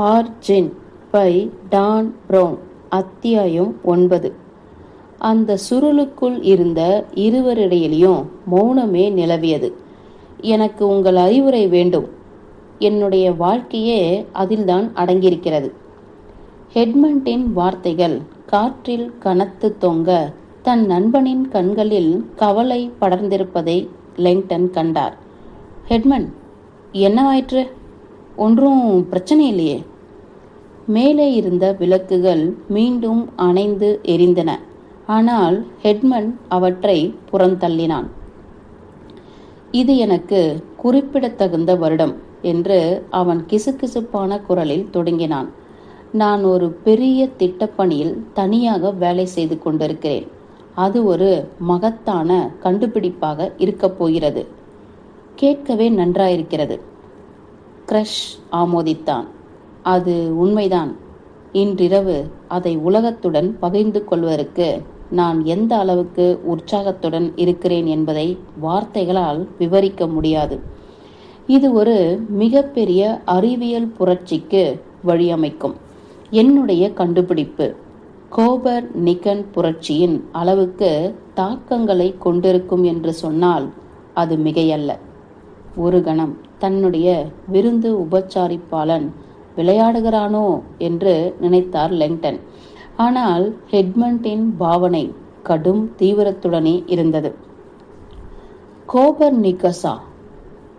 Origin by Don brown. அத்தியாயம் 9. அந்த சுருளுக்குள் இருந்த இருவரிடையிலும் மௌனமே நிலவியது. எனக்கு உங்கள் அறிவுரை வேண்டும். என்னுடைய வாழ்க்கையே அதில்தான் அடங்கியிருக்கிறது. ஹெட்மண்டின் வார்த்தைகள் காற்றில் கனத்து தொங்க தன் நண்பனின் கண்களில் கவலை படர்ந்திருப்பதை லெங்டன் கண்டார். ஹெட்மண்ட், என்னவாயிற்று? ஒன்றும் பிரச்சனை இல்லையே? மேலே இருந்த விளக்குகள் மீண்டும் அணைந்து எரிந்தன. ஆனால் ஹெட்மண்ட் அவற்றை புறந்தள்ளினான். இது எனக்கு குறிப்பிடத்தகுந்த வருடம் என்று அவன் கிசுகிசுப்பான குரலில் தொடங்கினான். நான் ஒரு பெரிய திட்டப்பணியில் தனியாக வேலை செய்து கொண்டிருக்கிறேன். அது ஒரு மகத்தான கண்டுபிடிப்பாக இருக்கப் போகிறது. கேட்கவே நன்றாயிருக்கிறது. கிரஷ் ஆமோதித்தான். அது உண்மைதான். இன்றிரவு அதை உலகத்துடன் பகிர்ந்து கொள்வதற்கு நான் எந்த அளவுக்கு உற்சாகத்துடன் இருக்கிறேன் என்பதை வார்த்தைகளால் விவரிக்க முடியாது. இது ஒரு மிகப்பெரிய அறிவியல் புரட்சிக்கு வழியமைக்கும். என்னுடைய கண்டுபிடிப்பு கோபர்நிக்கன் புரட்சியின் அளவுக்கு தாக்கங்களை கொண்டிருக்கும் என்று சொன்னால் அது மிகையல்ல. ஒரு கணம் தன்னுடைய விருந்து உபச்சாரிப்பாளன் விளையாடுகிறானோ என்று நினைத்தார் லெங்டன். ஆனால் ஹெட்மண்டின் பாவனை கடும் தீவிரத்துடனே இருந்தது. கோபர்நிக்கஸா?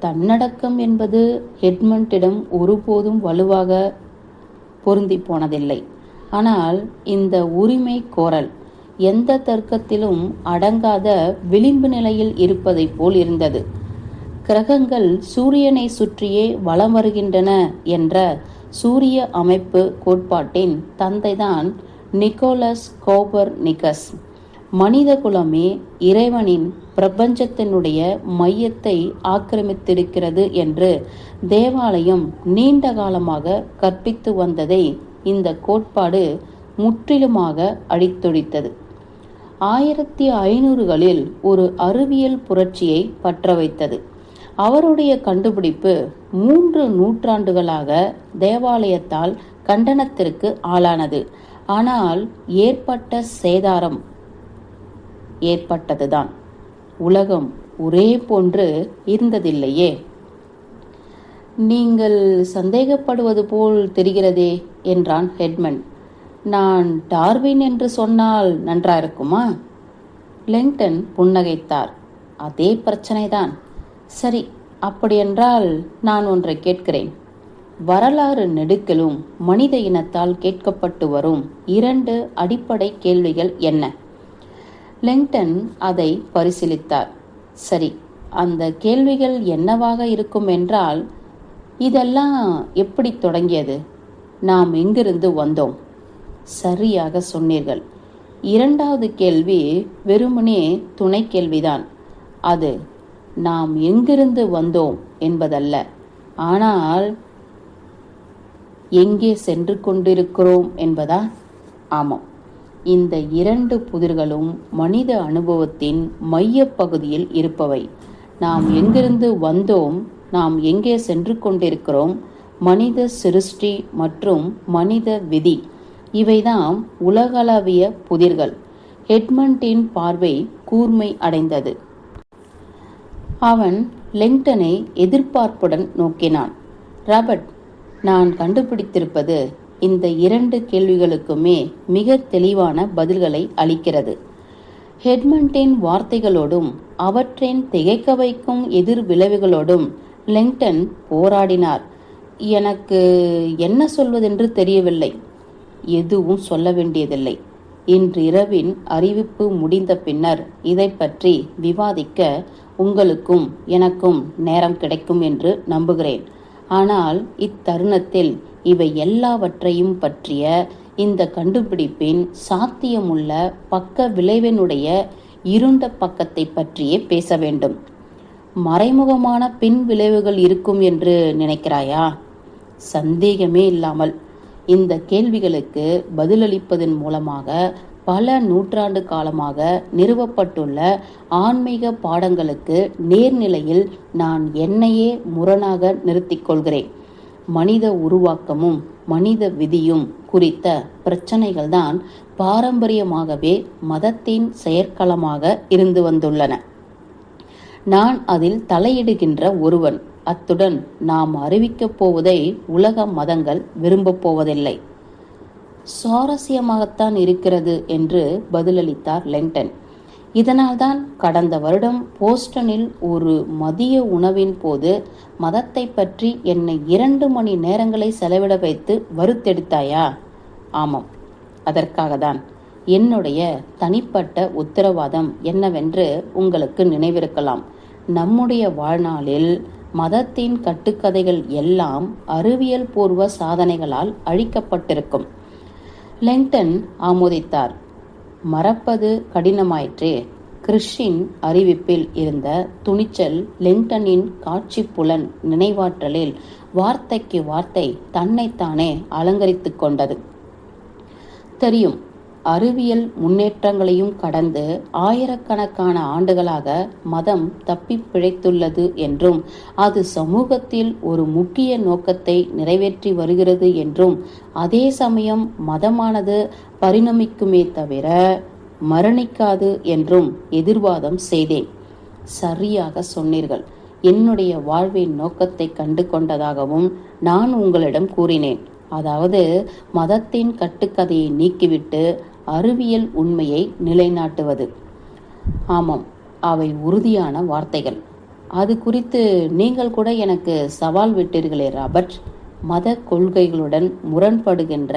தன்னடக்கம் என்பது ஹெட்மண்டிடம் ஒருபோதும் வலுவாக பொருந்தி போனதில்லை. ஆனால் இந்த உரிமை கோரல் எந்த தர்க்கத்திலும் அடங்காத விளிம்பு நிலையில் இருப்பதை போல் இருந்தது. கிரகங்கள் சூரியனை சுற்றியே வலம் வருகின்றன என்ற சூரிய அமைப்பு கோட்பாட்டின் தந்தைதான் நிக்கோலஸ் கோபர்நிக்கஸ். மனித குலமே இறைவனின் பிரபஞ்சத்தினுடைய மையத்தை ஆக்கிரமித்திருக்கிறது என்று தேவாலயம் நீண்ட காலமாக கற்பித்து வந்ததை இந்த கோட்பாடு முற்றிலுமாக அழித்தொழித்தது. 1500களில் ஒரு அறிவியல் புரட்சியை பற்ற வைத்தது. அவருடைய கண்டுபிடிப்பு 3 நூற்றாண்டுகளாக தேவாலயத்தால் கண்டனத்திற்கு ஆளானது. ஆனால் ஏற்பட்ட சேதாரம் ஏற்பட்டதுதான். உலகம் ஒரே போன்று இருந்ததில்லையே. நீங்கள் சந்தேகப்படுவது போல் தெரிகிறதே என்றான் ஹெட்மண்ட். நான் டார்வின் என்று சொன்னால் நன்றாயிருக்குமா? லெங்டன் புன்னகைத்தார். அதே பிரச்சனைதான். சரி, அப்படியென்றால் நான் ஒன்றை கேட்கிறேன். வரலாறு நெடுக்கிலும் மனித இனத்தால் கேட்கப்பட்டு வரும் 2 அடிப்படை கேள்விகள் என்ன? லெங்டன் அதை பரிசீலித்தார். சரி, அந்த கேள்விகள் என்னவாக இருக்கும் என்றால், இதெல்லாம் எப்படி தொடங்கியது? நாம் எங்கிருந்து வந்தோம்? சரியாக சொன்னீர்கள். 2வது கேள்வி வெறுமனே துணை கேள்விதான். அது நாம் எங்கிருந்து வந்தோம் என்பதல்ல, ஆனால் எங்கே சென்று கொண்டிருக்கிறோம் என்பதா? ஆமாம், இந்த 2 புதிர்களும் மனித அனுபவத்தின் மைய பகுதியில் இருப்பவை. நாம் எங்கிருந்து வந்தோம், நாம் எங்கே சென்று கொண்டிருக்கிறோம், மனித சிருஷ்டி மற்றும் மனித விதி, இவைதான் உலகளவிய புதிர்கள். ஹெட்மண்டின் பார்வை கூர்மை அடைந்தது. அவன் லெங்டனை எதிர்பார்ப்புடன் நோக்கினான். ராபர்ட், நான் கண்டுபிடித்திருப்பது இந்த 2 கேள்விகளுக்குமே மிக தெளிவான பதில்களை அளிக்கிறது. ஹெட்மண்டின் வார்த்தைகளோடும் அவற்றின் திகைக்க வைக்கும் எதிர் விளைவுகளோடும் லெங்டன் போராடினார். எனக்கு என்ன சொல்வதென்று தெரியவில்லை. எதுவும் சொல்ல வேண்டியதில்லை. இன்று இரவின் அறிவிப்பு முடிந்த பின்னர் இதை பற்றி விவாதிக்க உங்களுக்கும் எனக்கும் நேரம் கிடைக்கும் என்று நம்புகிறேன். ஆனால் இத்தருணத்தில் இவை எல்லாவற்றையும் பற்றிய இந்த கண்டுபிடிப்பின் சாத்தியமுள்ள பக்க விளைவினுடைய இருண்ட பக்கத்தை பற்றியே பேச வேண்டும். மறைமுகமான பின் விளைவுகள் இருக்கும் என்று நினைக்கிறாயா? சந்தேகமே இல்லாமல். இந்த கேள்விகளுக்கு பதிலளிப்பதன் மூலமாக பல நூற்றாண்டு காலமாக நிறுவப்பட்டுள்ள ஆன்மீக பாடங்களுக்கு நேர்நிலையில் நான் என்னையே முரணாக நிறுத்திக் கொள்கிறேன். மனித உருவாக்கமும் மனித விதியும் குறித்த பிரச்சனைகள்தான் பாரம்பரியமாகவே மதத்தின் செயற்களமாக இருந்து வந்துள்ளன. நான் அதில் தலையிடுகின்ற ஒருவன். அத்துடன் நாம் அறிவிக்கப் போவதை உலக மதங்கள் விரும்பப் போவதில்லை. சுவாரஸ்யமாகத்தான் இருக்கிறது என்று பதிலளித்தார் லெங்டன். இதனால்தான் கடந்த வருடம் போஸ்டனில் ஒரு மதிய உணவின் போது மதத்தை பற்றி என்னை 2 மணி நேரங்களை செலவிட வைத்து வருத்தெடுத்தாயா? ஆமாம், அதற்காகத்தான். என்னுடைய தனிப்பட்ட உத்தரவாதம் என்னவென்று உங்களுக்கு நினைவிருக்கலாம். நம்முடைய வாழ்நாளில் மதத்தின் கட்டுக்கதைகள் எல்லாம் அறிவியல் பூர்வ சாதனைகளால் அழிக்கப்பட்டிருக்கும். லெங்டன் ஆமோதித்தார். மறப்பது கடினமாயிற்றே. கிறிஷின் அறிவிப்பில் இருந்த துணிச்சல் லெங்டனின் காட்சி புலன் நினைவாற்றலில் வார்த்தைக்கு வார்த்தை தன்னைத்தானே அலங்கரித்து கொண்டது. தெரியும், அறிவியல் முன்னேற்றங்களையும் கடந்து ஆயிரக்கணக்கான ஆண்டுகளாக மதம் தப்பி பிழைத்துள்ளது என்றும் அது சமூகத்தில் ஒரு முக்கிய நோக்கத்தை நிறைவேற்றி வருகிறது என்றும் அதே சமயம் மதமானது பரிணமிக்குமே தவிர மரணிக்காது என்றும் எதிர்வாதம் செய்தேன். சரியாக சொன்னீர்கள். என்னுடைய வாழ்வின் நோக்கத்தை கண்டு கொண்டதாகவும் நான் உங்களிடம் கூறினேன். அதாவது மதத்தின் கட்டுக்கதையை நீக்கிவிட்டு அறிவியல் உண்மையை நிலைநாட்டுவது. ஆமாம், அவை உறுதியான வார்த்தைகள். அது குறித்து நீங்கள் கூட எனக்கு சவால் விட்டீர்களே ராபர்ட். மத கொள்கைகளுடன் முரண்படுகின்ற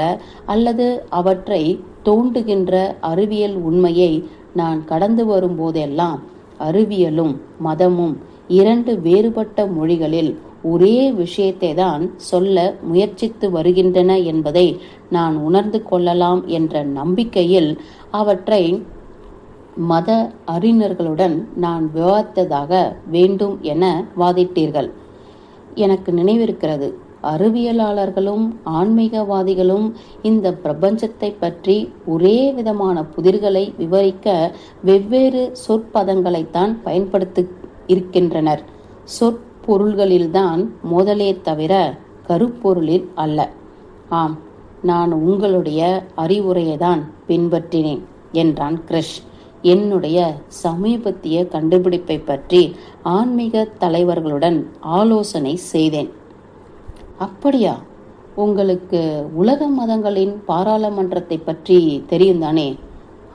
அல்லது அவற்றை தோண்டுகின்ற அறிவியல் உண்மையை நான் கடந்து வரும்போதெல்லாம் அறிவியலும் மதமும் 2 வேறுபட்ட மொழிகளில் ஒரே விஷயத்தை தான் சொல்ல முயற்சித்து வருகின்றன என்பதை நான் உணர்ந்து கொள்ளலாம் என்ற நம்பிக்கையில் அவற்றை மத அறிஞர்களுடன் நான் விவாதித்ததாக வேண்டும் என வாதிட்டீர்கள். எனக்கு நினைவிருக்கிறது. அறிவியலாளர்களும் ஆன்மீகவாதிகளும் இந்த பிரபஞ்சத்தை பற்றி ஒரே விதமான புதிர்களை விவரிக்க வெவ்வேறு சொற்பதங்களைத்தான் பயன்படுத்தி இருக்கின்றனர். சொற்பொருள்களில்தான் மோதலே தவிர கருப்பொருளில் அல்ல. ஆம், நான் உங்களுடைய அறிவுரையைதான் பின்பற்றினேன் என்றான் கிரிஷ். என்னுடைய சமீபத்திய கண்டுபிடிப்பை பற்றி ஆன்மீக தலைவர்களுடன் ஆலோசனை செய்தேன். அப்படியா? உங்களுக்கு உலக மதங்களின் பாராளுமன்றத்தை பற்றி தெரியும் தானே?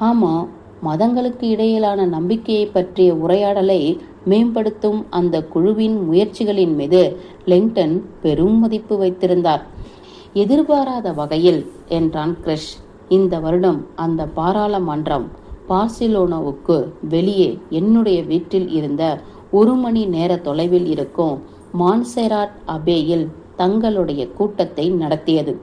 ஆமாம், மதங்களுக்கு இடையிலான நம்பிக்கையை பற்றிய உரையாடலை மேம்படுத்தும் அந்த குழுவின் முயற்சிகளின் மீது லெங்டன் பெரும் மதிப்பு வைத்திருந்தார். எதிர்பாராத வகையில் என்றான் கிரிஷ், இந்த வருடம் அந்த பாராளுமன்றம் பார்சிலோனாவுக்கு வெளியே என்னுடைய வீட்டில் இருந்த 1 மணி நேர தொலைவில் இருக்கும் மான்செராட் அபேயில் தங்களுடைய கூட்டத்தை நடத்தியது.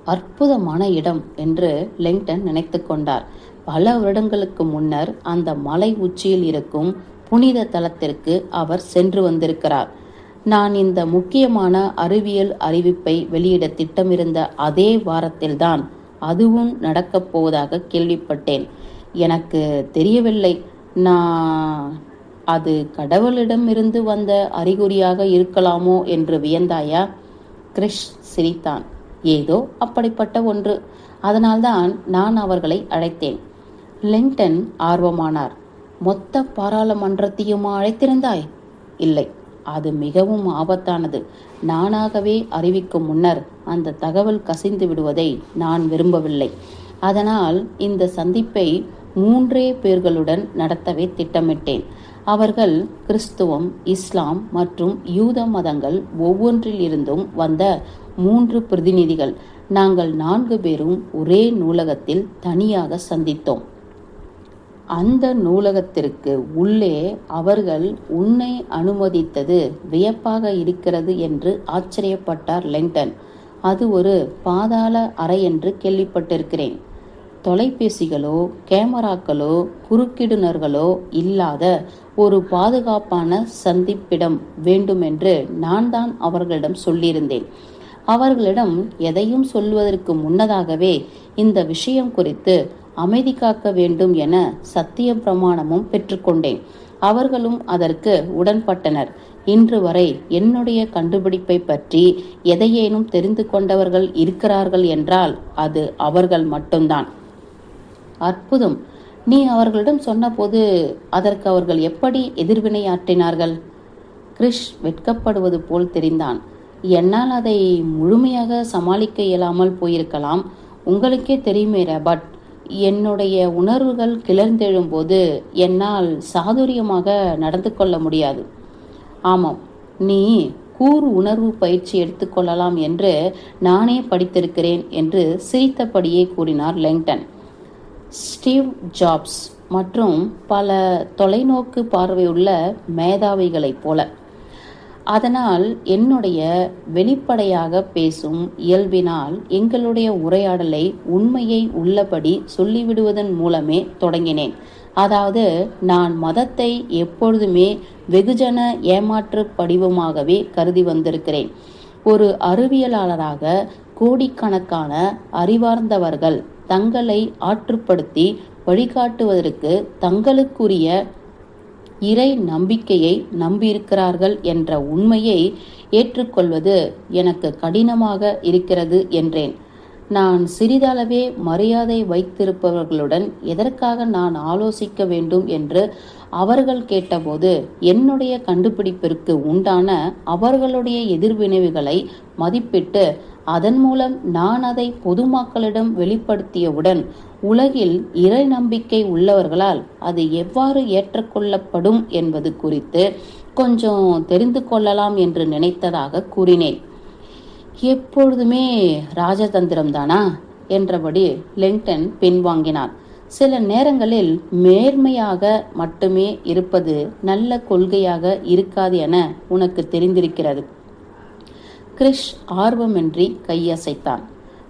அற்புதமான இடம் என்று லெங்டன் நினைத்து கொண்டார். பல வருடங்களுக்கு முன்னர் அந்த மலை உச்சியில் இருக்கும் புனித தலத்திற்கு அவர் சென்று வந்திருக்கிறார். நான் இந்த முக்கியமான அறிவியல் அறிவிப்பை வெளியிட திட்டமிருந்த அதே வாரத்தில்தான் அதுவும் நடக்கப் போவதாக கேள்விப்பட்டேன். எனக்கு தெரியவில்லை. அது கடவுளிடமிருந்து வந்த அறிகுறியாக இருக்கலாமோ என்று வியந்தாயா? கிரிஷ் சிரித்தான். ஏதோ அப்படிப்பட்ட ஒன்று. அதனால்தான் நான் அவர்களை அழைத்தேன். லெங்டன் ஆர்வமானார். மொத்த பாராளுமன்றத்தையுமா அழைத்திருந்தாய்? இல்லை, அது மிகவும் ஆபத்தானது. நானாகவே அறிவிக்கும் முன்னர் அந்த தகவல் கசிந்து விடுவதை நான் விரும்பவில்லை. அதனால் இந்த சந்திப்பை 3 பேர்களுடன் நடத்தவே திட்டமிட்டேன். அவர்கள் கிறிஸ்துவம், இஸ்லாம் மற்றும் யூத மதங்கள் ஒவ்வொன்றில் இருந்தும் வந்த 3 பிரதிநிதிகள். நாங்கள் 4 பேரும் ஒரே நூலகத்தில் தனியாக சந்தித்தோம். அந்த நூலகத்திற்கு உள்ளே அவர்கள் உன்னை அனுமதித்தது வியப்பாக இருக்கிறது என்று ஆச்சரியப்பட்டார் லெங்டன். அது ஒரு பாதாள அறை என்று கேள்விப்பட்டிருக்கிறேன். தொலைபேசிகளோ கேமராக்களோ குறுக்கிடுனர்களோ இல்லாத ஒரு பாதுகாப்பான சந்திப்பிடம் வேண்டுமென்று நான் தான் அவர்களிடம் சொல்லியிருந்தேன். அவர்களிடம் எதையும் சொல்வதற்கு முன்னதாகவே இந்த விஷயம் குறித்து அமைதி காக்க வேண்டும் என சத்திய பிரமாணமும் பெற்றுக்கொண்டேன். அவர்களும் அதற்கு உடன்பட்டனர். இன்று வரை என்னுடைய கண்டுபிடிப்பை பற்றி எதையேனும் தெரிந்து கொண்டவர்கள் இருக்கிறார்கள் என்றால் அது அவர்கள் மட்டும்தான். அற்புதம்! நீ அவர்களிடம் சொன்னபோது அதற்கு அவர்கள் எப்படி எதிர்வினையாற்றினார்கள்? கிரிஷ் வெட்கப்படுவது போல் தெரிந்தான். என்னால் அதை முழுமையாக சமாளிக்க இயலாமல் போயிருக்கலாம். உங்களுக்கே தெரியுமே ராபர்ட், என்னுடைய உணர்வுகள் கிளர்ந்தெழும்போது என்னால் சாதுரியமாக நடந்து கொள்ள முடியாது. ஆமாம், நீ கூர் உணர்வு பயிற்சி எடுத்துக்கொள்ளலாம் என்று நானே படித்திருக்கிறேன் என்று சிரித்தபடியே கூறினார் லிங்டன். ஸ்டீவ் ஜாப்ஸ் மற்றும் பல தொலைநோக்கு பார்வையுள்ள மேதாவிகளைப் போல. அதனால் என்னுடைய வெளிப்படையாக பேசும் இயல்பினால் எங்களுடைய உரையாடலை உண்மையை உள்ளபடி சொல்லிவிடுவதன் மூலமே தொடங்கினேன். அதாவது, நான் மதத்தை எப்பொழுதுமே வெகுஜன ஏமாற்று படிவமாகவே கருதி வந்திருக்கிறேன். ஒரு அறிவியலாளராக கோடிக்கணக்கான அறிவார்ந்தவர்கள் தங்களை ஆற்றுப்படுத்தி வழிகாட்டுவதற்கு தங்களுக்குரிய இறை நம்பிக்கையை நம்பியிருக்கிறார்கள் என்ற உண்மையை ஏற்றுக்கொள்வது எனக்கு கடினமாக இருக்கிறது என்றேன். நான் சிறிதளவே மரியாதை வைத்திருப்பவர்களுடன் எதற்காக நான் ஆலோசிக்க வேண்டும் என்று அவர்கள் கேட்டபோது என்னுடைய கண்டுபிடிப்பிற்கு உண்டான அவர்களுடைய எதிர்வினைவுகளை மதிப்பிட்டு அதன் மூலம் நான் அதை பொதுமக்களிடம் வெளிப்படுத்தியவுடன் உலகில் இறை நம்பிக்கை உள்ளவர்களால் அது எவ்வாறு ஏற்றுக்கொள்ளப்படும் என்பது குறித்து கொஞ்சம் தெரிந்து கொள்ளலாம் என்று நினைத்ததாக கூறினேன். எப்பொழுதுமே ராஜதந்திரம்தானா என்றபடி லிங்டன் பின்வாங்கினார். சில நேரங்களில் நேர்மையாக மட்டுமே இருப்பது நல்ல கொள்கையாக இருக்காது என உனக்கு தெரிந்திருக்கிறது. கிரிஷ் ஆர்வமின்றி கையசைத்தான்.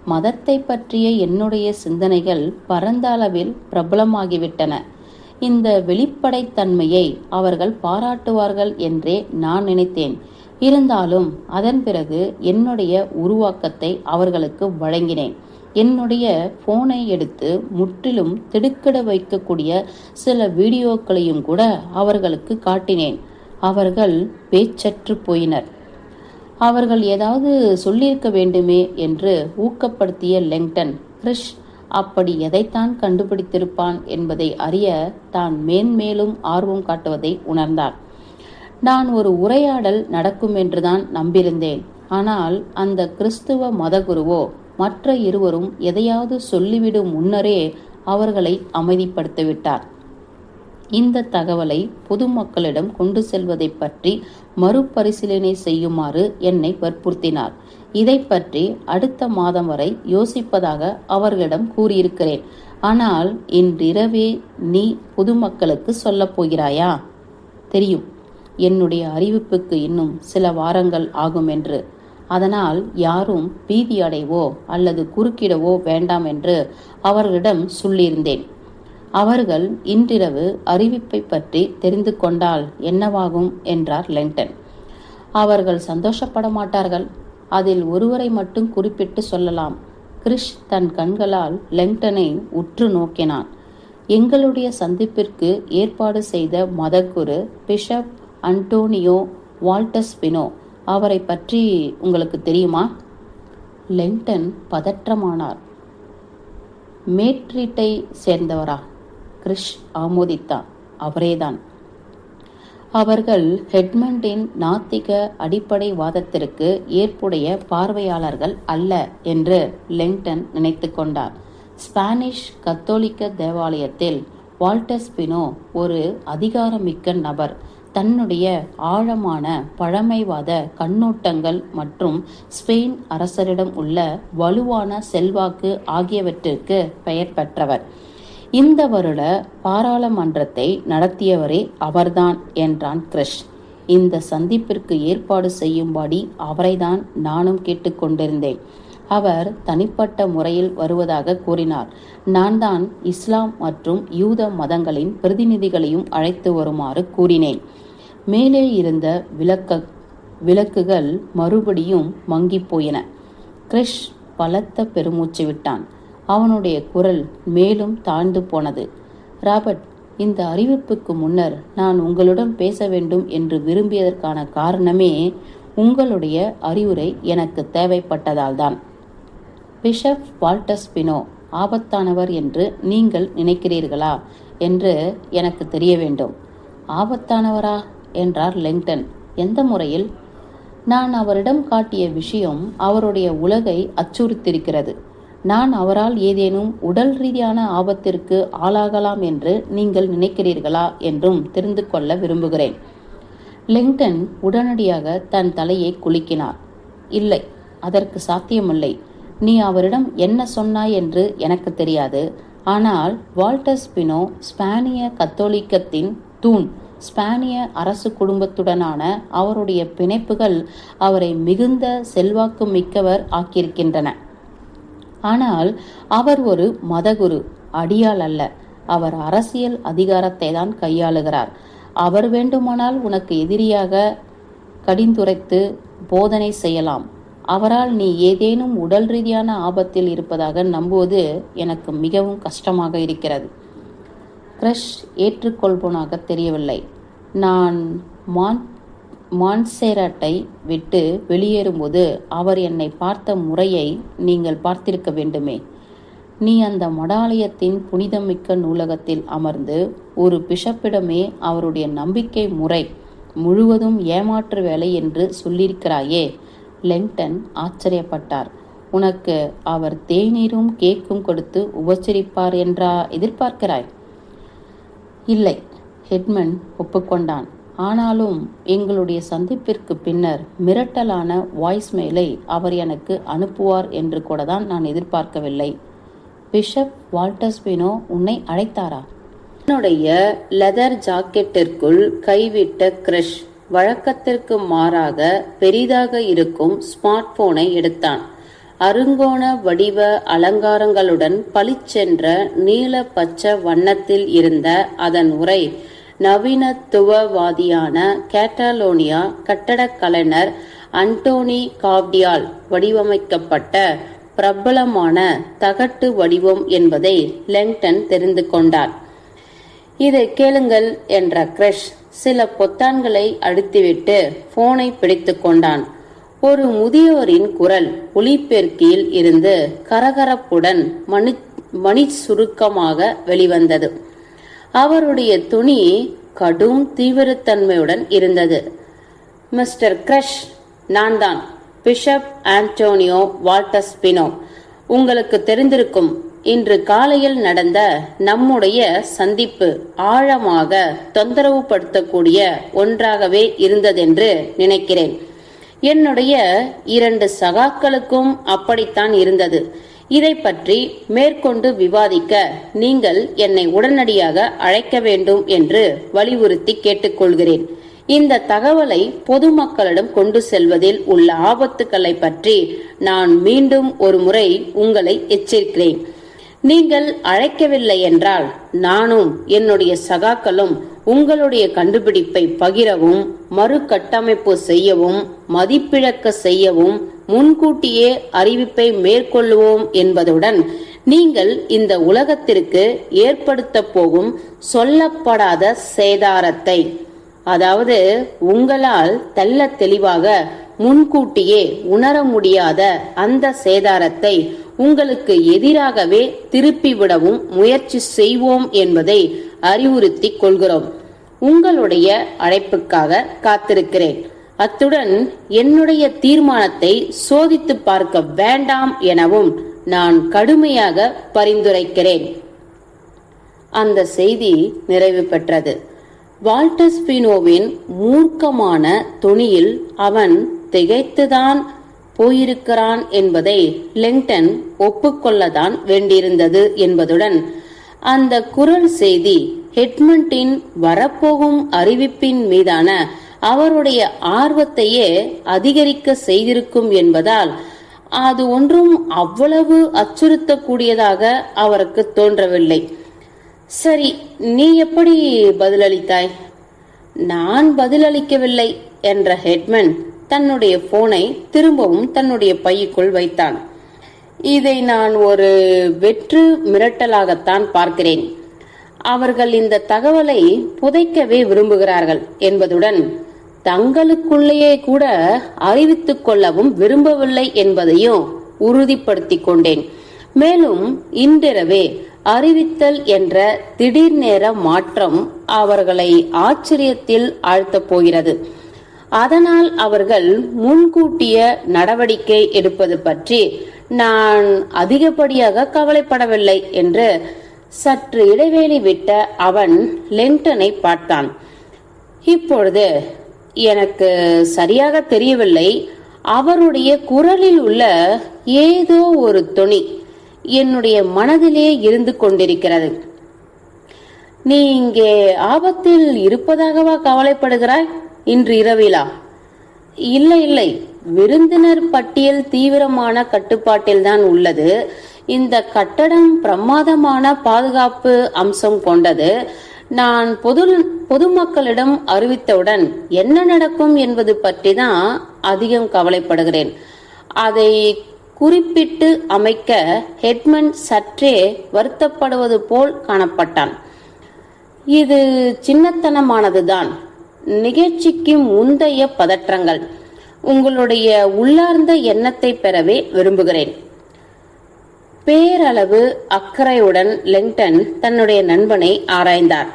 மதத்தை பற்றிய என்னுடைய சிந்தனைகள் பரந்த அளவில் பிரபலமாகிவிட்டன. இந்த வெளிப்படைத்தன்மையை அவர்கள் பாராட்டுவார்கள் என்றே நான் நினைத்தேன். இருந்தாலும் அதன் பிறகு என்னுடைய உருவாக்கத்தை அவர்களுக்கு வழங்கினேன். என்னுடைய போனை எடுத்து முற்றிலும் திடுக்கிட வைக்கக்கூடிய சில வீடியோக்களையும் கூட அவர்களுக்கு காட்டினேன். அவர்கள் பேச்சற்று போயினர். அவர்கள் ஏதாவது சொல்லியிருக்க வேண்டுமே என்று ஊக்கப்படுத்திய லிங்டன், கிரிஷ் அப்படி எதைத்தான் கண்டுபிடித்திருப்பான் என்பதை அறிய தான் மேன்மேலும் ஆர்வம் காட்டுவதை உணர்ந்தார். நான் ஒரு உரையாடல் நடக்கும் என்றுதான் நம்பியிருந்தேன். ஆனால் அந்த கிறிஸ்துவ மதகுருவோ மற்ற இருவரும் எதையாவது சொல்லிவிடும் முன்னரே அவர்களை அமைதிப்படுத்திவிட்டார். இந்த தகவலை பொதுமக்களிடம் கொண்டு செல்வதை பற்றி மறுபரிசீலனை செய்யுமாறு என்னை வற்புறுத்தினார். இதை பற்றி அடுத்த மாதம் வரை யோசிப்பதாக அவர்களிடம் கூறியிருக்கிறேன். ஆனால் இன்றிரவே நீ பொதுமக்களுக்கு சொல்லப் போகிறாயா? தெரியும், என்னுடைய அறிவிப்புக்கு இன்னும் சில வாரங்கள் ஆகும் என்று. அதனால் யாரும் பீதி அடைவோ அல்லது குறுக்கிடவோ வேண்டாம் என்று அவர்களிடம் சொல்லியிருந்தேன். அவர்கள் இன்றிரவு அறிவிப்பை பற்றி தெரிந்து கொண்டால் என்னவாகும் என்றார் லிங்டன். அவர்கள் சந்தோஷப்பட மாட்டார்கள். அதில் ஒருவரை மட்டும் குறிப்பிட்டு சொல்லலாம். கிரிஷ் தன் கண்களால் லிங்டனை உற்று நோக்கினான். எங்களுடைய சந்திப்பிற்கு ஏற்பாடு செய்த மதகுரு பிஷப் அன்டோனியோ வால்டஸ்பினோ, அவரை பற்றி உங்களுக்கு தெரியுமா? லிங்டன் பதற்றமானார். மேட்ரிட்டை சேர்ந்தவரா? கிரிஷ் ஆமோதித்தான். அவரேதான். அவர்கள் ஹெட்மண்டின் நாத்திக அடிப்படை வாதத்திற்கு ஏற்புடைய பார்வையாளர்கள் அல்ல என்று லிங்டன் நினைத்து கொண்டார். ஸ்பானிஷ் கத்தோலிக்க தேவாலயத்தில் வால்டஸ்பினோ ஒரு அதிகாரமிக்க நபர். தன்னுடைய ஆழமான பழமைவாத கண்ணோட்டங்கள் மற்றும் ஸ்பெயின் அரசரிடம் உள்ள வலுவான செல்வாக்கு ஆகியவற்றிற்கு பெயர் பெற்றவர். இந்த வருட பாராளுமன்றத்தை நடத்தியவரே அவர்தான் என்றான் கிரிஷ். இந்த சந்திப்பிற்கு ஏற்பாடு செய்யும்படி அவரைதான் நானும் கேட்டுக்கொண்டிருந்தேன். அவர் தனிப்பட்ட முறையில் வருவதாக கூறினார். நான் தான் இஸ்லாம் மற்றும் யூத மதங்களின் பிரதிநிதிகளையும் அழைத்து வருமாறு கூறினேன். மேலே இருந்த விளக்குகள் மறுபடியும் மங்கி போயின. கிரிஷ் பலத்த பெருமூச்சு விட்டான். அவனுடைய குரல் மேலும் தாழ்ந்து போனது. ராபர்ட், இந்த அறிவிப்புக்கு முன்னர் நான் உங்களுடன் பேச வேண்டும் என்று விரும்பியதற்கான காரணமே உங்களுடைய அறிவுரை எனக்கு தேவைப்பட்டதால்தான். பிஷப் வால்டர் ஸ்பினோ ஆபத்தானவர் என்று நீங்கள் நினைக்கிறீர்களா என்று எனக்கு தெரிய வேண்டும். ஆபத்தானவரா என்றார் லெங்டன். எந்த முறையில்? நான் அவரிடம் காட்டிய விஷயம் அவருடைய உலகை அச்சுறுத்திருக்கிறது. நான் அவரால் ஏதேனும் உடல் ரீதியான ஆபத்திற்கு ஆளாகலாம் என்று நீங்கள் நினைக்கிறீர்களா என்றும் தெரிந்து கொள்ள விரும்புகிறேன். லெங்டன் உடனடியாக தன் தலையை குலுக்கினார். இல்லை, அதற்கு சாத்தியமில்லை. நீ அவரிடம் என்ன சொன்னாய் என்று எனக்கு தெரியாது. ஆனால் வால்டர் ஸ்பினோ ஸ்பானிய கத்தோலிக்கத்தின் தூண். ஸ்பானிய அரசு குடும்பத்துடனான அவருடைய பிணைப்புகள் அவரை மிகுந்த செல்வாக்கு மிக்கவர் ஆக்கியிருக்கின்றன. ஆனால் அவர் ஒரு மதகுரு, அடியாள் அல்ல. அவர் அரசியல் அதிகாரத்தை தான் கையாளுகிறார். அவர் வேண்டுமானால் உனக்கு எதிரியாக கடிந்துரைத்து போதனை செய்யலாம். அவரால் நீ ஏதேனும் உடல் ரீதியான ஆபத்தில் இருப்பதாக நம்புவது எனக்கு மிகவும் கஷ்டமாக இருக்கிறது. கிரஷ் ஏற்றுக்கொள்பவனாக தெரியவில்லை. நான் மான்சேராட்டை விட்டு வெளியேறும்போது அவர் என்னை பார்த்த முறையை நீங்கள் பார்த்திருக்க வேண்டுமே. நீ அந்த மடாலயத்தின் புனிதமிக்க நூலகத்தில் அமர்ந்து ஒரு பிஷப்பிடமே அவருடைய நம்பிக்கை முறை முழுவதும் ஏமாற்று வேலை என்று சொல்லியிருக்கிறாயே. லெங்டன் ஆச்சரியப்பட்டார். உனக்கு அவர் தேநீரும் கேக்கும் கொடுத்து உபச்சரிப்பார் என்றா எதிர்பார்க்கிறாய்? இல்லை, ஹெட்மன் ஒப்புக்கொண்டான். ஆனாலும் எங்களுடைய சந்திப்பிற்கு பின்னர் மிரட்டலான வாய்ஸ்மெயிலை அவர் எனக்கு அனுப்புவார் என்று கூட தான் நான் எதிர்பார்க்கவில்லை. பிஷப் வால்டர் ஸ்பினோ உன்னை அழைத்தாரா? என்னுடைய லெதர் ஜாக்கெட்டிற்குள் கைவிட்ட கிரஷ் வழக்கத்திற்கு மாறாக பெரிதாக இருக்கும் ஸ்மார்ட் போனை எடுத்தான். அருங்கோண வடிவ அலங்காரங்களுடன் பளிச்சென்ற நீல பச்சை வண்ணத்தில் இருந்த அதன் உரை நவீனத்துவவாதியான கேட்டலோனியா கட்டடக் கலைஞர் அன்டோனி காப்டியால் வடிவமைக்கப்பட்ட பிரபலமான தகட்டு வடிவம் என்பதை லெங்டன் தெரிந்து கொண்டார். இதை கேளுங்கள் என்ற கிரஷ் சில பொத்தான்களை அழுத்திவிட்டு போனை பிடித்து கொண்டான். ஒரு முதியோரின் குரல் ஒலிபெருக்கியில் இருந்து கரகரப்புடன் மணி சுருக்கமாக வெளிவந்தது. அவருடைய துணி கடும் தீவிரத்தன்மையுடன் இருந்தது. மிஸ்டர் கிரஷ், நான் தான் பிஷப் ஆண்டோனியோ வால்டர் ஸ்பினோ. உங்களுக்கு தெரிந்திருக்கும், இன்று காலையில் நடந்த நம்முடைய சந்திப்பு ஆழமாக தொந்தரவு படுத்தக்கூடிய ஒன்றாகவே இருந்ததென்று நினைக்கிறேன். என்னுடைய 2 சகாக்களுக்கும் அப்படித்தான் இருந்தது. இதை பற்றி மேற்கொண்டு விவாதிக்க நீங்கள் என்னை உடனடியாக அழைக்க வேண்டும் என்று வலியுறுத்தி கேட்டுக்கொள்கிறேன். இந்த தகவலை பொதுமக்களிடம் கொண்டு செல்வதில் உள்ள ஆபத்துக்களை பற்றி நான் மீண்டும் ஒரு முறை உங்களை எச்சரிக்கிறேன். நீங்கள் அழைக்கவில்லை என்றால் நானும் என்னுடைய சகாக்களும் உங்களுடைய கண்டுபிடிப்பை பகிரவும் மறுகட்டமைப்பு செய்யவும் மதிப்பிழக்க செய்யவும் முன்கூட்டியே அறிவிப்பை மேற்கொள்வோம் என்பதுடன் நீங்கள் இந்த உலகத்திற்கு ஏற்படுத்த போகும் சொல்லப்படாத சேதாரத்தை, அதாவது உங்களால் தெள்ள தெளிவாக முன்கூட்டியே உணர முடியாத அந்த சேதாரத்தை உங்களுக்கு எதிராகவே திருப்பிவிடவும் முயற்சி செய்வோம் என்பதை அறிவுறுத்தி கொள்கிறோம். உங்களுடைய அழைப்புக்காக காத்திருக்கிறேன். அத்துடன் என்னுடைய தீர்மானத்தை சோதித்து பார்க்க வேண்டாம் எனவும் நான் கடுமையாக பரிந்துரைக்கிறேன். அந்த செய்தி நிறைவு பெற்றது. வால்டர் ஸ்பினோவின் மூர்க்கமான தொனியில் அவன் திகைத்துதான் போயிருக்கிறான் என்பதை லெங்டன் ஒப்புக்கொள்ளதான் வேண்டியிருந்தது என்பதுடன் அந்த குரல் செய்தி ஹெட்மண்டின் வரப்போகும் அறிவிப்பின் மீதான அவருடைய ஆர்வத்தையே அதிகரிக்க செய்திருக்கும் என்பதால் அது ஒன்றும் அவ்வளவு அச்சுறுத்தக்கூடியதாக அவருக்கு தோன்றவில்லை. சரி, நீ எப்படி பதிலளித்தாய்? நான் பதிலளிக்கவில்லை என்ற ஹெட்மன் தன்னுடைய போனை திரும்பவும் தன்னுடைய பைக்குள் வைத்தான். இதை நான் ஒரு வெற்று மிரட்டலாகத்தான் பார்க்கிறேன். அவர்கள் இந்த தகவலை புதைக்கவே விரும்புகிறார்கள் என்பதுடன் தங்களுக்குள்ளேயே கூட அறிவித்துக் கொள்ளவும் விரும்பவில்லை என்பதையும் உறுதிப்படுத்திக் கொண்டேன். மேலும் இன்றிரவே அறிவித்தல் என்ற திடீர் நேர மாற்றம் அவர்களை ஆச்சரியத்தில் ஆழ்த்தப் போகிறது. அதனால் அவர்கள் முன்கூட்டிய நடவடிக்கை எடுப்பது பற்றி நான் அதிகப்படியாக கவலைப்படவில்லை என்று சற்று இடைவேளை விட்ட அவன் லெங்டனை பார்த்தான். இப்பொழுது எனக்கு சரியாக தெரியவில்லை, அவருடைய குரலில் உள்ள ஏதோ ஒரு தொனி என்னுடைய மனதிலே இருந்து கொண்டிருக்கிறது. நீ இங்கே ஆபத்தில் இருப்பதாகவா கவலைப்படுகிறாய் இன்று இரவிலா? இல்லை இல்லை, விருந்தினர் பட்டியல் தீவிரமான கட்டுப்பாட்டில் தான் உள்ளது. இந்த கட்டடம் பிரமாதமான பாதுகாப்பு அம்சம் கொண்டது. நான் பொதுமக்களிடம் அறிவித்தவுடன் என்ன நடக்கும் என்பது பற்றி தான் அதிகம் கவலைப்படுகிறேன். அதை குறிப்பிட்டு அமைக்க ஹெட்மன் சற்றே வருத்தப்படுவது போல் காணப்பட்டான். இது சின்னத்தனமானதுதான். நிகழ்ச்சிக்கு முந்தைய பதற்றங்கள். உங்களுடைய உள்ளார்ந்த எண்ணத்தை பெறவே விரும்புகிறேன். பேரளவு அக்கறையுடன் லெங்டன் தன்னுடைய நண்பனை ஆராய்ந்தார்.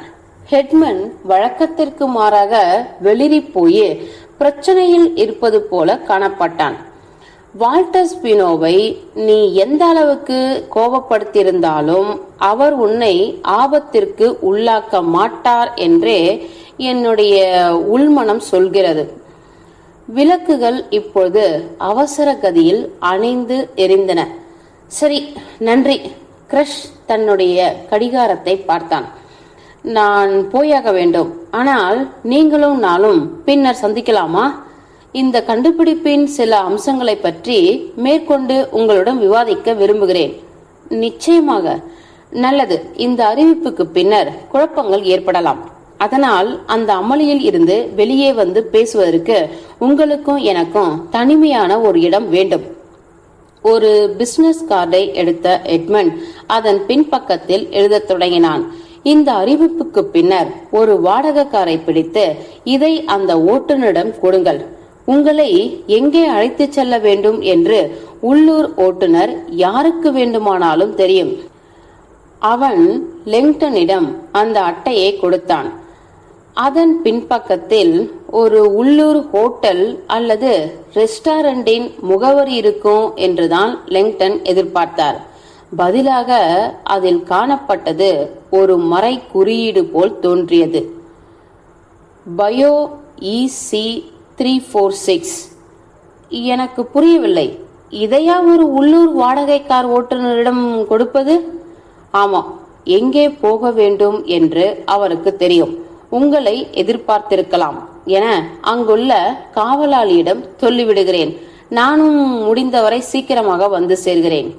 ஹெட்மன் வழக்கத்திற்கு மாறாக வெளிரி போய் பிரச்சனையில் இருப்பது போல காணப்பட்டான். வால்டர் ஸ்பினோவை நீ எந்த அளவுக்கு கோபப்படுத்தியிருந்தாலும் அவர் உன்னை ஆபத்திற்கு உள்ளாக்க மாட்டார் என்றே என்னுடைய உள்மனம் சொல்கிறது. விளக்குகள் இப்பொழுது அவசர கதியில் அணைந்து எரிந்தன. சரி, நன்றி. கிரஷ் தன்னுடைய கடிகாரத்தை பார்த்தான். நான் போயாக வேண்டும். ஆனால் நீங்களும் நானும் பின்னர் சந்திக்கலாமா? இந்த கண்டுபிடிப்பின் சில அம்சங்களை பற்றி மேற்கொண்டு உங்களுடன் விவாதிக்க விரும்புகிறேன். நிச்சயமாக. நல்லது. இந்த அறிவிப்புக்கு பின்னர் குழப்பங்கள் ஏற்படலாம். அதனால் அந்த அமளியில் இருந்து வெளியே வந்து பேசுவதற்கு உங்களுக்கும் எனக்கும் தனிமையான ஒரு இடம் வேண்டும். ஒரு பிசினஸ் கார்டை எடுத்த எட்மண்ட் அதன் பின்பக்கத்தில் எழுதத் தொடங்கினான். இந்த அறிவிப்புக்கு பின்னர் ஒரு வாடகைக்காரை பிடித்து இதை அந்த ஓட்டுநரிடம் கொடுங்கள். உங்களை எங்கே அழைத்து செல்ல வேண்டும் என்று உள்ளூர் ஓட்டுநர் யாருக்கு வேண்டுமானாலும் தெரியும். அவன் லெங்டனிடம் அந்த அட்டையை கொடுத்தான். அதன் பின்பக்கத்தில் ஒரு உள்ளூர் ஹோட்டல் அல்லது ரெஸ்டாரண்டின் முகவரி இருக்கும் என்றுதான் லெங்டன் எதிர்பார்த்தார். பதிலாக அதில் காணப்பட்டது ஒரு மறை குறியீடு போல் தோன்றியது. Bio EC 346. எனக்கு புரியவில்லை. இதையா ஒரு உள்ளூர் வாடகை கார் ஓட்டுநரிடம் கொடுப்பது? ஆமாம், எங்கே போக வேண்டும் என்று அவருக்கு தெரியும். உங்களை எதிர்பார்த்திருக்கலாம் என அங்குள்ள காவலாளியிடம் சொல்லிவிடுகிறேன். நானும் முடிந்தவரை சீக்கிரமாக வந்து சேர்கிறேன்.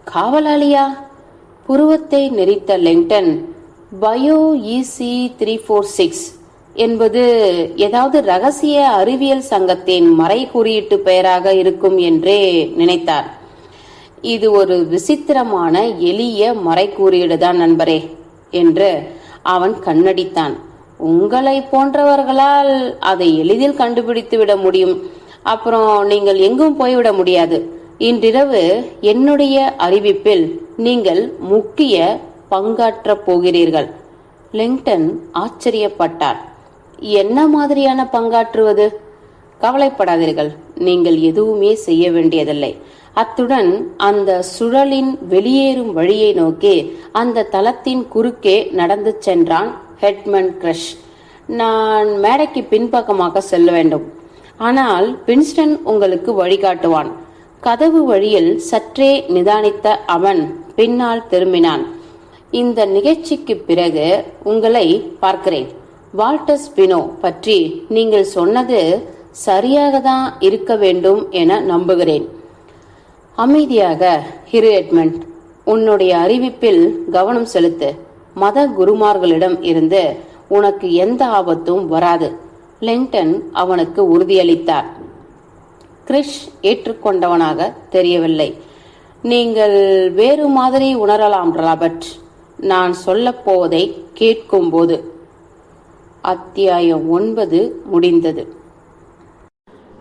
காவலாளியா? புருவத்தை நெறித்த லெங்டன், பயோ EC 346 என்பது ஏதாவது ரகசிய அறிவியல் சங்கத்தின் மறை குறியீட்டு பெயராக இருக்கும் என்றே நினைத்தார். இது ஒரு விசித்திரமான எளிய மறை குறியீடுதான் நண்பரே என்று அவன் கண்ணடித்தான். உங்களை போன்றவர்களால் அதை எளிதில் கண்டுபிடித்து விட முடியும். அப்புறம் நீங்கள் எங்கும் போய்விட முடியாது. இன்றிரவு என்னுடைய அறிவிப்பில் நீங்கள் முக்கிய பங்காற்றப் போகிறீர்கள். லெங்டன் ஆச்சரியப்பட்டார். என்ன மாதிரியான பங்காற்றுவது? கவலைப்படாதீர்கள், நீங்கள் எதுவுமே செய்ய வேண்டியதில்லை. அத்துடன் அந்த சுழலின் வெளியேறும் வழியை நோக்கி அந்த தளத்தின் குறுக்கே நடந்து சென்றான் ஹெட்மன் கிரஷ். நான் மேடைக்கு பின்பக்கமாக செல்ல வேண்டும். ஆனால் வின்ஸ்டன் உங்களுக்கு வழிகாட்டுவான். கதவு வழியில் சற்றே நிதானித்த அவன் பின்னால் திரும்பினான். இந்த நிகழ்ச்சிக்கு பிறகு உங்களை பார்க்கிறேன். வால்டர் ஸ்பினோ பற்றி நீங்கள் சொன்னது சரியாக தான் இருக்க வேண்டும் என நம்புகிறேன். அமைதியாக இரு எட்மண்ட். உன்னுடைய அறிவிப்பில் கவனம் செலுத்து. மத குருமார்களிடம் இருந்து உனக்கு எந்த ஆபத்தும் வராது. லெங்டன் அவனுக்கு உறுதியளித்தார். கிரிஷ் ஏற்றுக்கொண்டவனாக தெரியவில்லை. நீங்கள் வேறு மாதிரி உணரலாம் ராபர்ட். நான் சொல்லப்போவதை கேட்கும்போது. அத்தியாயம் 9 முடிந்தது.